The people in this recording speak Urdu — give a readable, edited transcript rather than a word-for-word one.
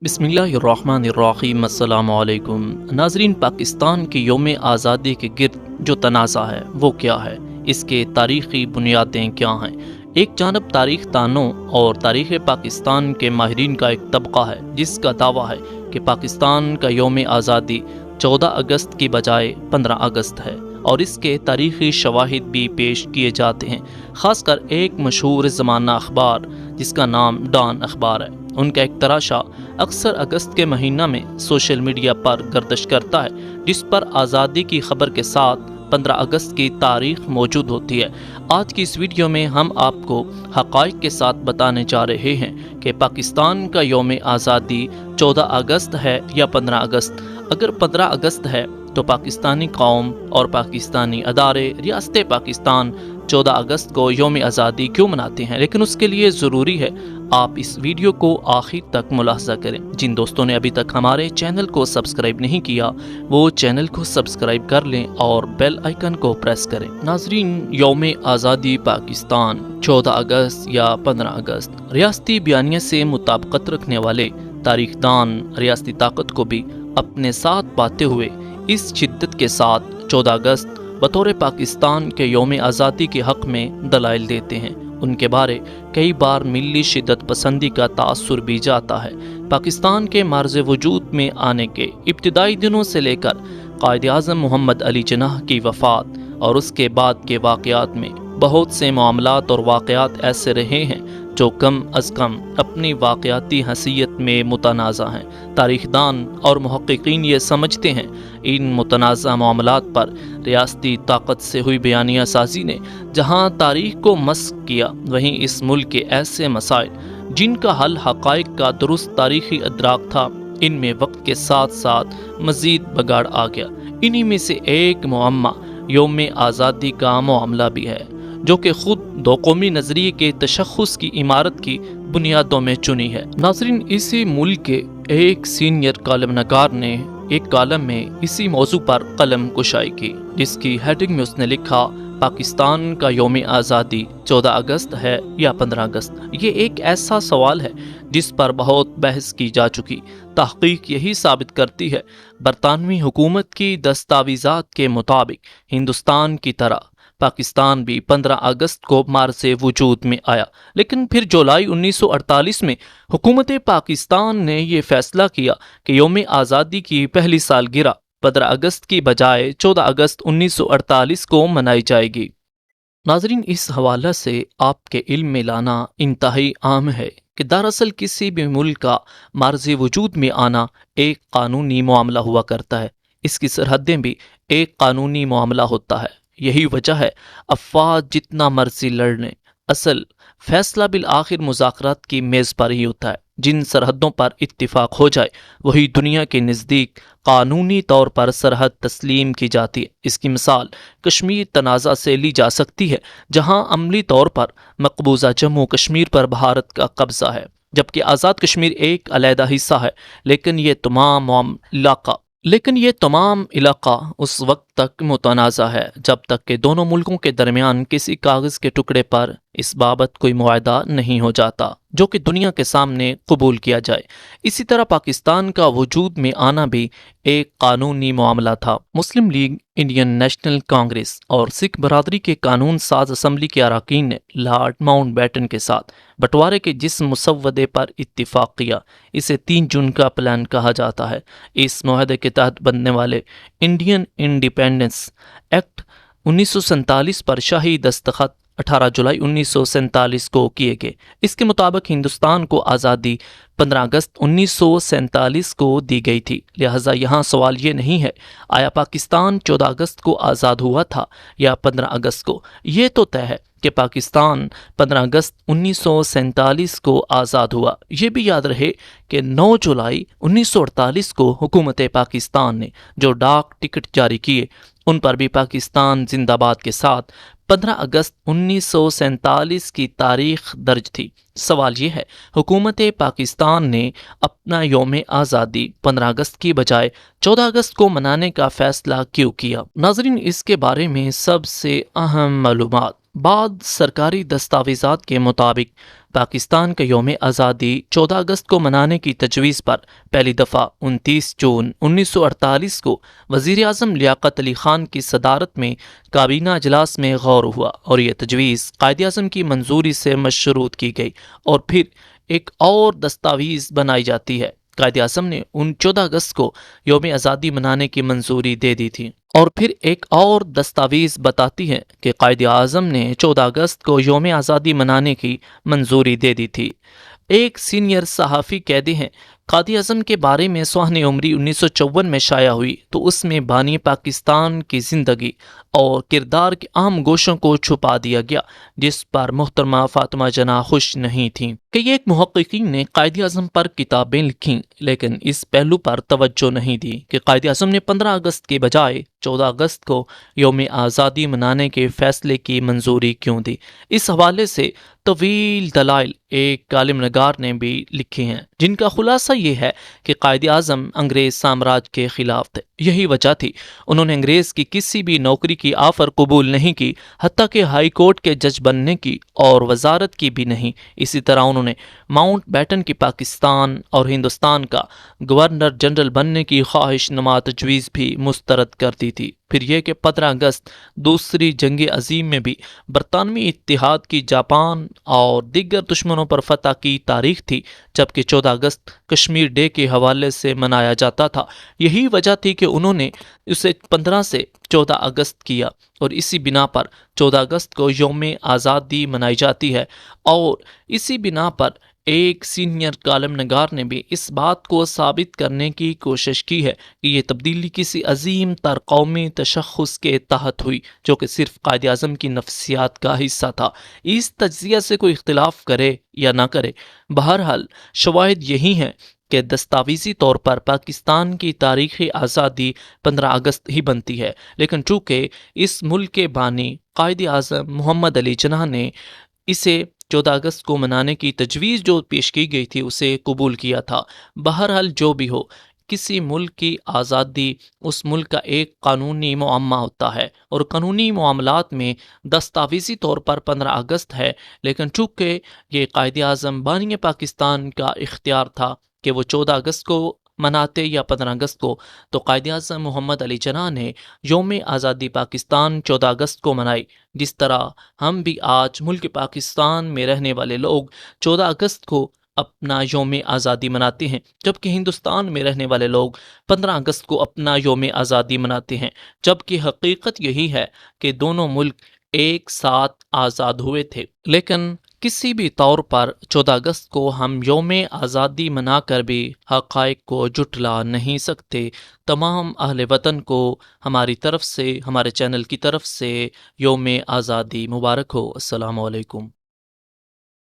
بسم اللہ الرحمن الرحیم۔ السلام علیکم ناظرین، پاکستان کی یوم آزادی کے گرد جو تنازع ہے وہ کیا ہے، اس کے تاریخی بنیادیں کیا ہیں؟ ایک جانب تاریخ دانوں اور تاریخ پاکستان کے ماہرین کا ایک طبقہ ہے جس کا دعویٰ ہے کہ پاکستان کا یوم آزادی 14 اگست کی بجائے 15 اگست ہے، اور اس کے تاریخی شواہد بھی پیش کیے جاتے ہیں۔ خاص کر ایک مشہور زمانہ اخبار جس کا نام ڈان اخبار ہے، ان کا ایک تراشا اکثر اگست کے مہینہ میں سوشل میڈیا پر گردش کرتا ہے، جس پر آزادی کی خبر کے ساتھ 15 اگست کی تاریخ موجود ہوتی ہے۔ آج کی اس ویڈیو میں ہم آپ کو حقائق کے ساتھ بتانے جا رہے ہیں کہ پاکستان کا یوم آزادی 14 اگست ہے یا 15 اگست۔ اگر 15 اگست ہے تو پاکستانی قوم اور پاکستانی ادارے ریاست پاکستان 14 اگست کو یوم آزادی کیوں مناتے ہیں، لیکن اس کے لیے ضروری ہے آپ اس ویڈیو کو آخر تک ملاحظہ کریں۔ جن دوستوں نے ابھی تک ہمارے چینل کو سبسکرائب نہیں کیا وہ چینل کو سبسکرائب کر لیں اور بیل آئیکن کو پریس کریں۔ ناظرین، یوم آزادی پاکستان 14 اگست یا 15 اگست ریاستی بیانیے سے مطابقت رکھنے والے تاریخ دان ریاستی طاقت کو بھی اپنے ساتھ پاتے ہوئے اس شدت کے ساتھ 14 اگست بطور پاکستان کے یوم آزادی کے حق میں دلائل دیتے ہیں۔ ان کے بارے کئی بار ملی شدت پسندی کا تاثر بھی جاتا ہے۔ پاکستان کے معرض وجود میں آنے کے ابتدائی دنوں سے لے کر قائد اعظم محمد علی جناح کی وفات اور اس کے بعد کے واقعات میں بہت سے معاملات اور واقعات ایسے رہے ہیں جو کم از کم اپنی واقعاتی حیثیت میں متنازع ہیں۔ تاریخ دان اور محققین یہ سمجھتے ہیں ان متنازع معاملات پر ریاستی طاقت سے ہوئی بیانیہ سازی نے جہاں تاریخ کو مسخ کیا، وہیں اس ملک کے ایسے مسائل جن کا حل حقائق کا درست تاریخی ادراک تھا، ان میں وقت کے ساتھ ساتھ مزید بگاڑ آ گیا۔ انہی میں سے ایک معمہ یوم آزادی کا معاملہ بھی ہے، جو کہ خود دو قومی نظریے کے تشخص کی عمارت کی بنیادوں میں چنی ہے۔ ناظرین، اسی ملک کے ایک سینئر کالم نگار نے ایک کالم میں اسی موضوع پر قلم کشائی کی، جس کی ہیڈنگ میں اس نے لکھا، پاکستان کا یوم آزادی 14 اگست ہے یا 15 اگست؟ یہ ایک ایسا سوال ہے جس پر بہت بحث کی جا چکی۔ تحقیق یہی ثابت کرتی ہے، برطانوی حکومت کی دستاویزات کے مطابق ہندوستان کی طرح پاکستان بھی 15 اگست کو معرض وجود میں آیا، لیکن پھر جولائی 1948 میں حکومت پاکستان نے یہ فیصلہ کیا کہ یوم آزادی کی پہلی سالگرہ 15 اگست کی بجائے 14 اگست 1948 کو منائی جائے گی۔ ناظرین، اس حوالہ سے آپ کے علم میں لانا انتہائی عام ہے کہ دراصل کسی بھی ملک کا معرض وجود میں آنا ایک قانونی معاملہ ہوا کرتا ہے، اس کی سرحدیں بھی ایک قانونی معاملہ ہوتا ہے۔ یہی وجہ ہے افواج جتنا مرضی لڑ لیں، اصل فیصلہ بالآخر مذاکرات کی میز پر ہی ہوتا ہے۔ جن سرحدوں پر اتفاق ہو جائے وہی دنیا کے نزدیک قانونی طور پر سرحد تسلیم کی جاتی ہے۔ اس کی مثال کشمیر تنازع سے لی جا سکتی ہے، جہاں عملی طور پر مقبوضہ جموں کشمیر پر بھارت کا قبضہ ہے، جبکہ آزاد کشمیر ایک علیحدہ حصہ ہے، لیکن یہ تمام علاقہ اس وقت تک متنازع ہے جب تک کہ دونوں ملکوں کے درمیان کسی کاغذ کے ٹکڑے پر اس بابت کوئی معاہدہ نہیں ہو جاتا جو کہ دنیا کے سامنے قبول کیا جائے۔ اسی طرح پاکستان کا وجود میں آنا بھی ایک قانونی معاملہ تھا۔ مسلم لیگ، انڈین نیشنل کانگریس اور سکھ برادری کے قانون ساز اسمبلی کے اراکین نے لارڈ ماؤنٹ بیٹن کے ساتھ بٹوارے کے جس مسودے پر اتفاق کیا، اسے 3 جون کا پلان کہا جاتا ہے۔ اس معاہدے کے تحت بننے والے انڈین انڈیپینڈنس ایکٹ 1947 پر شاہی دستخط 18 جولائی 1947 کو کیے گئے۔ اس کے مطابق ہندوستان کو آزادی 15 اگست 1947 کو دی گئی تھی، لہٰذا یہاں سوال یہ نہیں ہے آیا پاکستان 14 اگست کو آزاد ہوا تھا یا 15 اگست کو۔ یہ تو طے ہے کہ پاکستان 15 اگست 1947 کو آزاد ہوا۔ یہ بھی یاد رہے کہ 9 جولائی 1948 کو حکومت پاکستان نے جو ڈاک ٹکٹ جاری کیے ان پر بھی پاکستان زندہ باد کے ساتھ 15 اگست 1947 کی تاریخ درج تھی۔ سوال یہ ہے، حکومت پاکستان نے اپنا یوم آزادی 15 اگست کی بجائے 14 اگست کو منانے کا فیصلہ کیوں کیا؟ ناظرین، اس کے بارے میں سب سے اہم معلومات، بعض سرکاری دستاویزات کے مطابق پاکستان کا یوم آزادی 14 اگست کو منانے کی تجویز پر پہلی دفعہ 29 جون 1948 کو وزیر اعظم لیاقت علی خان کی صدارت میں کابینہ اجلاس میں غور ہوا اور یہ تجویز قائد اعظم کی منظوری سے مشروط کی گئی اور پھر ایک اور دستاویز بنائی جاتی ہے۔ قائد اعظم نے 14 اگست کو یوم آزادی منانے کی منظوری دے دی تھی اور پھر ایک اور دستاویز بتاتی ہے کہ قائد اعظم نے 14 اگست کو یوم آزادی منانے کی منظوری دے دی تھی۔ ایک سینئر صحافی کہتے ہیں قائد اعظم کے بارے میں سوہن عمری 1954 میں شائع ہوئی تو اس میں بانی پاکستان کی زندگی اور کردار کے اہم گوشوں کو چھپا دیا گیا، جس پر محترمہ فاطمہ جناح خوش نہیں تھیں۔ کئی ایک محققین نے قائد اعظم پر کتابیں لکھیں لیکن اس پہلو پر توجہ نہیں دی کہ قائد اعظم نے 15 اگست کے بجائے 14 اگست کو یوم آزادی منانے کے فیصلے کی منظوری کیوں دی۔ اس حوالے سے طویل دلائل ایک عالم نگار نے بھی لکھے ہیں، جن کا خلاصہ یہ ہے کہ قائد اعظم انگریز سامراج کے خلاف تھے۔ یہی وجہ تھی انہوں نے انگریز کی کسی بھی نوکری کی آفر قبول نہیں کی، حتیٰ کہ ہائی کورٹ کے جج بننے کی اور وزارت کی بھی نہیں۔ اسی طرح انہوں نے ماؤنٹ بیٹن کی پاکستان اور ہندوستان کا گورنر جنرل بننے کی خواہش نما تجویز بھی مسترد کر دی تھی۔ پھر یہ کہ 15 اگست دوسری جنگ عظیم میں بھی برطانوی اتحاد کی جاپان اور دیگر دشمنوں پر فتح کی تاریخ تھی، جبکہ 14 اگست کشمیر ڈے کے حوالے سے منایا جاتا تھا۔ یہی وجہ تھی کہ انہوں نے اسے 15 سے 14 اگست کیا اور اسی بنا پر 14 اگست کو یوم آزادی منائی جاتی ہے۔ اور اسی بنا پر ایک سینئر کالم نگار نے بھی اس بات کو ثابت کرنے کی کوشش کی ہے کہ یہ تبدیلی کسی عظیم تر قومی تشخص کے تحت ہوئی جو کہ صرف قائد اعظم کی نفسیات کا حصہ تھا۔ اس تجزیہ سے کوئی اختلاف کرے یا نہ کرے، بہرحال شواہد یہی ہیں کہ دستاویزی طور پر پاکستان کی تاریخی آزادی 15 اگست ہی بنتی ہے، لیکن چونکہ اس ملک کے بانی قائد اعظم محمد علی جناح نے اسے 14 اگست کو منانے کی تجویز جو پیش کی گئی تھی اسے قبول کیا تھا۔ بہرحال جو بھی ہو، کسی ملک کی آزادی اس ملک کا ایک قانونی معمہ ہوتا ہے اور قانونی معاملات میں دستاویزی طور پر 15 اگست ہے، لیکن چونکہ یہ قائد اعظم بانی پاکستان کا اختیار تھا کہ وہ 14 اگست کو مناتے یا 15 اگست کو، تو قائد اعظم محمد علی جناح نے یوم آزادی پاکستان 14 اگست کو منائی۔ جس طرح ہم بھی آج ملک پاکستان میں رہنے والے لوگ 14 اگست کو اپنا یوم آزادی مناتے ہیں، جبکہ ہندوستان میں رہنے والے لوگ 15 اگست کو اپنا یوم آزادی مناتے ہیں، جبکہ حقیقت یہی ہے کہ دونوں ملک ایک ساتھ آزاد ہوئے تھے۔ لیکن کسی بھی طور پر 14 اگست کو ہم یوم آزادی منا کر بھی حقائق کو جھٹلا نہیں سکتے۔ تمام اہل وطن کو ہماری طرف سے، ہمارے چینل کی طرف سے یوم آزادی مبارک ہو۔ السلام علیکم۔